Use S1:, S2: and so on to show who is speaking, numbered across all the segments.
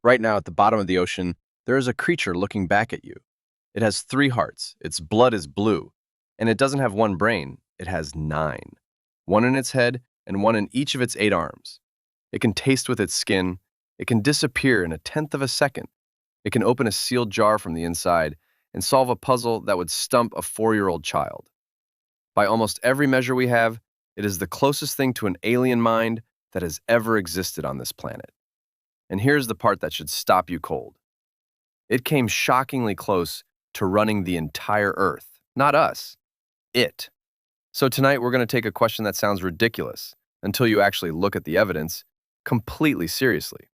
S1: Right now, at the bottom of the ocean, there is a creature looking back at you. It has three hearts, its blood is blue, and it doesn't have one brain, it has nine. One in its head and one in each of its 8 arms. It can taste with its skin, it can disappear in a tenth of a second. It can open a sealed jar from the inside and solve a puzzle that would stump a 4-year-old child. By almost every measure we have, it is the closest thing to an alien mind that has ever existed on this planet. And here's the part that should stop you cold. It came shockingly close to running the entire Earth. Not us. It. So tonight we're going to take a question that sounds ridiculous until you actually look at the evidence completely seriously.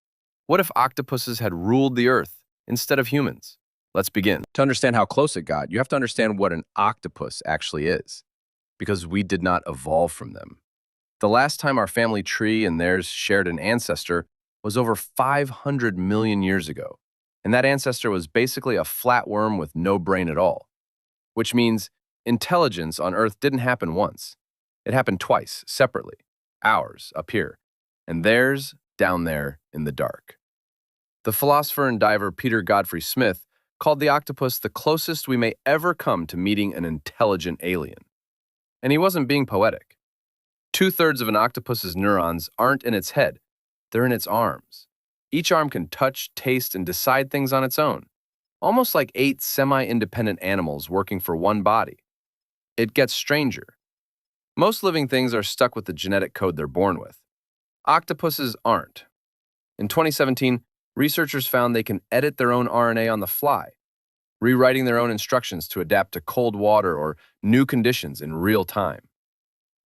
S1: What if octopuses had ruled the Earth instead of humans? Let's begin. To understand how close it got, you have to understand what an octopus actually is, because we did not evolve from them. The last time our family tree and theirs shared an ancestor was over 500 million years ago, and that ancestor was basically a flatworm with no brain at all, which means intelligence on Earth didn't happen once. It happened twice, separately. Ours, up here, and theirs, down there in the dark. The philosopher and diver Peter Godfrey-Smith called the octopus the closest we may ever come to meeting an intelligent alien. And he wasn't being poetic. 2/3 of an octopus's neurons aren't in its head, they're in its arms. Each arm can touch, taste, and decide things on its own, almost like 8 semi-independent animals working for one body. It gets stranger. Most living things are stuck with the genetic code they're born with. Octopuses aren't. In 2017, researchers found they can edit their own RNA on the fly, rewriting their own instructions to adapt to cold water or new conditions in real time.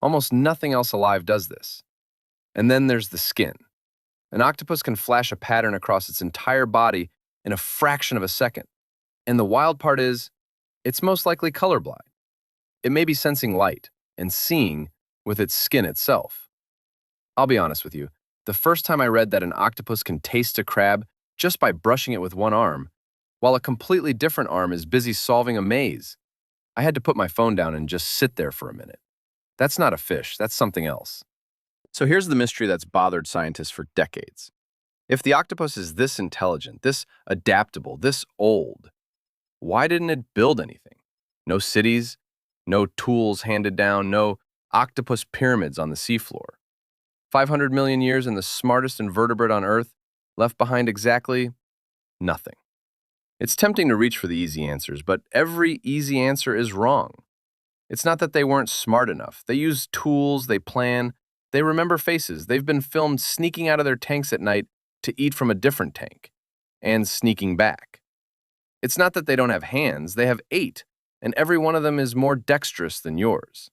S1: Almost nothing else alive does this. And then there's the skin. An octopus can flash a pattern across its entire body in a fraction of a second. And the wild part is, it's most likely colorblind. It may be sensing light and seeing with its skin itself. I'll be honest with you, the first time I read that an octopus can taste a crab just by brushing it with one arm, while a completely different arm is busy solving a maze, I had to put my phone down and just sit there for a minute. That's not a fish, that's something else. So here's the mystery that's bothered scientists for decades. If the octopus is this intelligent, this adaptable, this old, why didn't it build anything? No cities, no tools handed down, no octopus pyramids on the seafloor. 500 million years and the smartest invertebrate on Earth left behind exactly nothing. It's tempting to reach for the easy answers, but every easy answer is wrong. It's not that they weren't smart enough. They use tools, they plan, they remember faces. They've been filmed sneaking out of their tanks at night to eat from a different tank, and sneaking back. It's not that they don't have hands, they have 8, and every one of them is more dexterous than yours.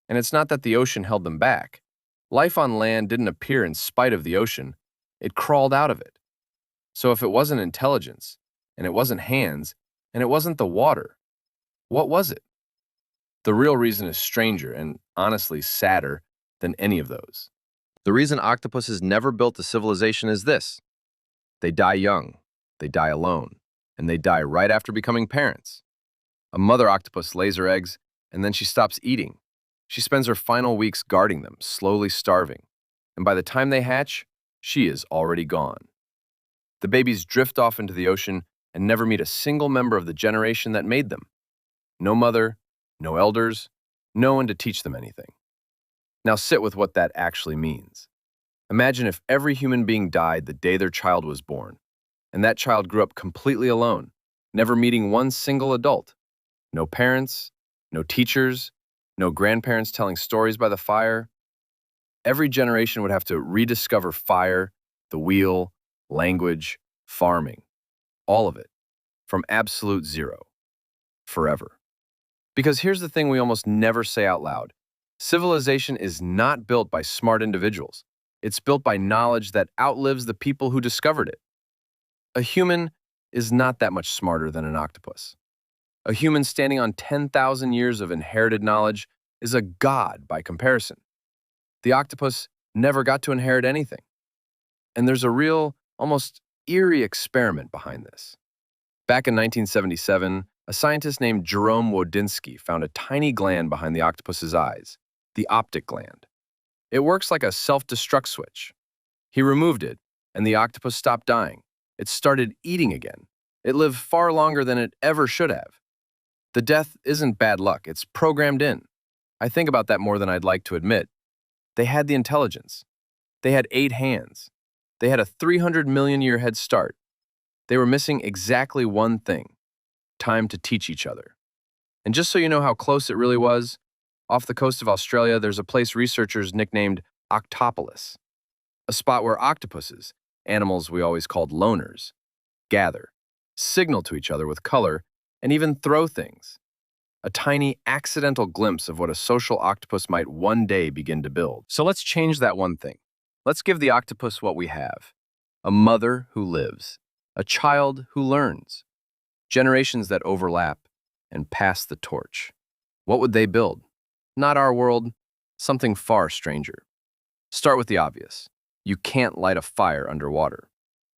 S1: And it's not that the ocean held them back. Life on land didn't appear in spite of the ocean, it crawled out of it. So if it wasn't intelligence, and it wasn't hands, and it wasn't the water, what was it? The real reason is stranger and, honestly, sadder than any of those. The reason octopuses never built a civilization is this. They die young, they die alone, and they die right after becoming parents. A mother octopus lays her eggs, and then she stops eating. She spends her final weeks guarding them, slowly starving. And by the time they hatch, she is already gone. The babies drift off into the ocean and never meet a single member of the generation that made them. No mother, no elders, no one to teach them anything. Now sit with what that actually means. Imagine if every human being died the day their child was born, and that child grew up completely alone, never meeting one single adult. No parents, no teachers, no grandparents telling stories by the fire. Every generation would have to rediscover fire, the wheel, language, farming. All of it. From absolute zero. Forever. Because here's the thing we almost never say out loud. Civilization is not built by smart individuals. It's built by knowledge that outlives the people who discovered it. A human is not that much smarter than an octopus. A human standing on 10,000 years of inherited knowledge is a god by comparison. The octopus never got to inherit anything. And there's a real, almost eerie experiment behind this. Back in 1977, a scientist named Jerome Wodinsky found a tiny gland behind the octopus's eyes, the optic gland. It works like a self-destruct switch. He removed it, and the octopus stopped dying. It started eating again. It lived far longer than it ever should have. The death isn't bad luck, it's programmed in. I think about that more than I'd like to admit. They had the intelligence. They had 8 hands. They had a 300 million year head start. They were missing exactly one thing: time to teach each other. And just so you know how close it really was, off the coast of Australia, there's a place researchers nicknamed Octopolis, a spot where octopuses, animals we always called loners, gather, signal to each other with color, and even throw things. A tiny, accidental glimpse of what a social octopus might one day begin to build. So let's change that one thing. Let's give the octopus what we have: a mother who lives, a child who learns, generations that overlap and pass the torch. What would they build? Not our world, something far stranger. Start with the obvious. You can't light a fire underwater.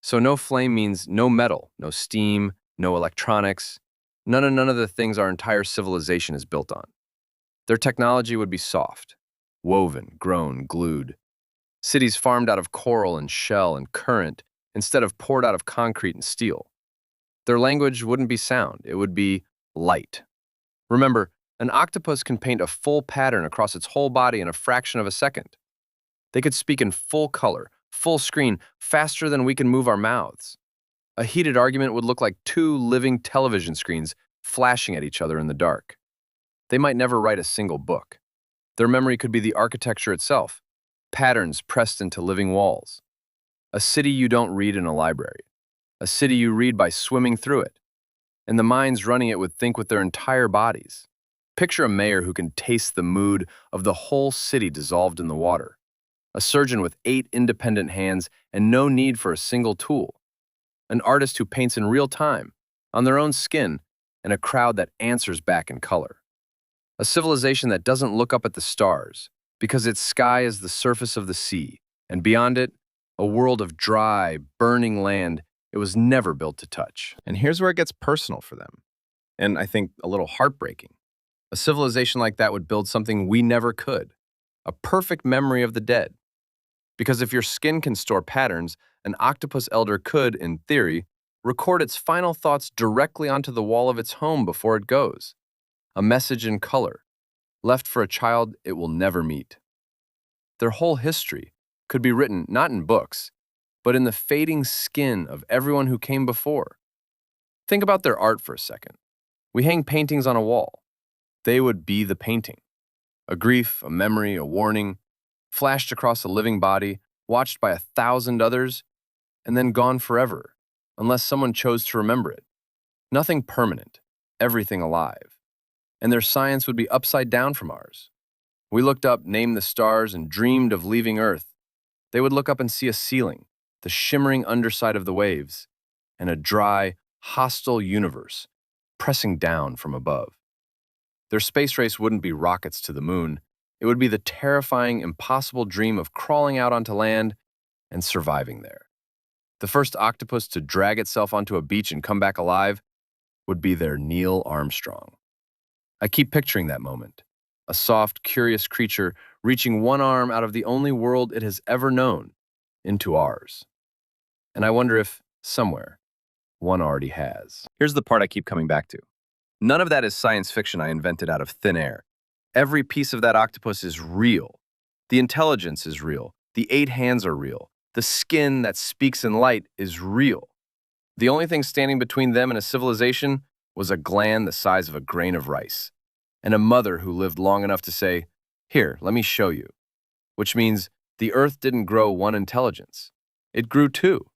S1: So no flame means no metal, no steam, no electronics, none of the things our entire civilization is built on. Their technology would be soft, woven, grown, glued. Cities farmed out of coral and shell and current instead of poured out of concrete and steel. Their language wouldn't be sound, it would be light. Remember, an octopus can paint a full pattern across its whole body in a fraction of a second. They could speak in full color, full screen, faster than we can move our mouths. A heated argument would look like 2 living television screens flashing at each other in the dark. They might never write a single book. Their memory could be the architecture itself, patterns pressed into living walls. A city you don't read in a library. A city you read by swimming through it. And the minds running it would think with their entire bodies. Picture a mayor who can taste the mood of the whole city dissolved in the water. A surgeon with 8 independent hands and no need for a single tool. An artist who paints in real time, on their own skin, and a crowd that answers back in color. A civilization that doesn't look up at the stars, because its sky is the surface of the sea, and beyond it, a world of dry, burning land it was never built to touch. And here's where it gets personal for them, and I think a little heartbreaking. A civilization like that would build something we never could, a perfect memory of the dead. Because if your skin can store patterns, an octopus elder could, in theory, record its final thoughts directly onto the wall of its home before it goes. A message in color, left for a child it will never meet. Their whole history could be written not in books, but in the fading skin of everyone who came before. Think about their art for a second. We hang paintings on a wall. They would be the painting. A grief, a memory, a warning, flashed across a living body, watched by 1,000 others, and then gone forever, unless someone chose to remember it. Nothing permanent, everything alive. And their science would be upside down from ours. We looked up, named the stars, and dreamed of leaving Earth. They would look up and see a ceiling, the shimmering underside of the waves, and a dry, hostile universe pressing down from above. Their space race wouldn't be rockets to the moon. It would be the terrifying, impossible dream of crawling out onto land and surviving there. The first octopus to drag itself onto a beach and come back alive would be their Neil Armstrong. I keep picturing that moment, a soft, curious creature reaching one arm out of the only world it has ever known into ours. And I wonder if, somewhere, one already has. Here's the part I keep coming back to. None of that is science fiction I invented out of thin air. Every piece of that octopus is real. The intelligence is real. The 8 hands are real. The skin that speaks in light is real. The only thing standing between them and a civilization was a gland the size of a grain of rice, and a mother who lived long enough to say, "Here, let me show you." Which means the Earth didn't grow one intelligence. It grew 2.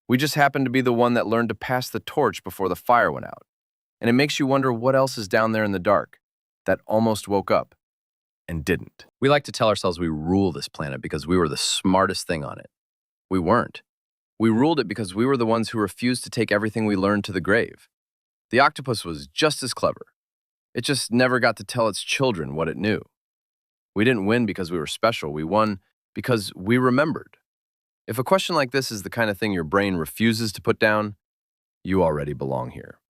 S1: We just happened to be the one that learned to pass the torch before the fire went out. And it makes you wonder what else is down there in the dark that almost woke up and didn't. We like to tell ourselves we rule this planet because we were the smartest thing on it. We weren't. We ruled it because we were the ones who refused to take everything we learned to the grave. The octopus was just as clever. It just never got to tell its children what it knew. We didn't win because we were special. We won because we remembered. If a question like this is the kind of thing your brain refuses to put down, you already belong here.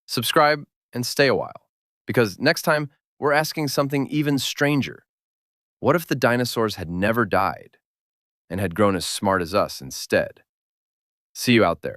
S1: Subscribe and stay a while, because next time we're asking something even stranger. What if the dinosaurs had never died and had grown as smart as us instead? See you out there.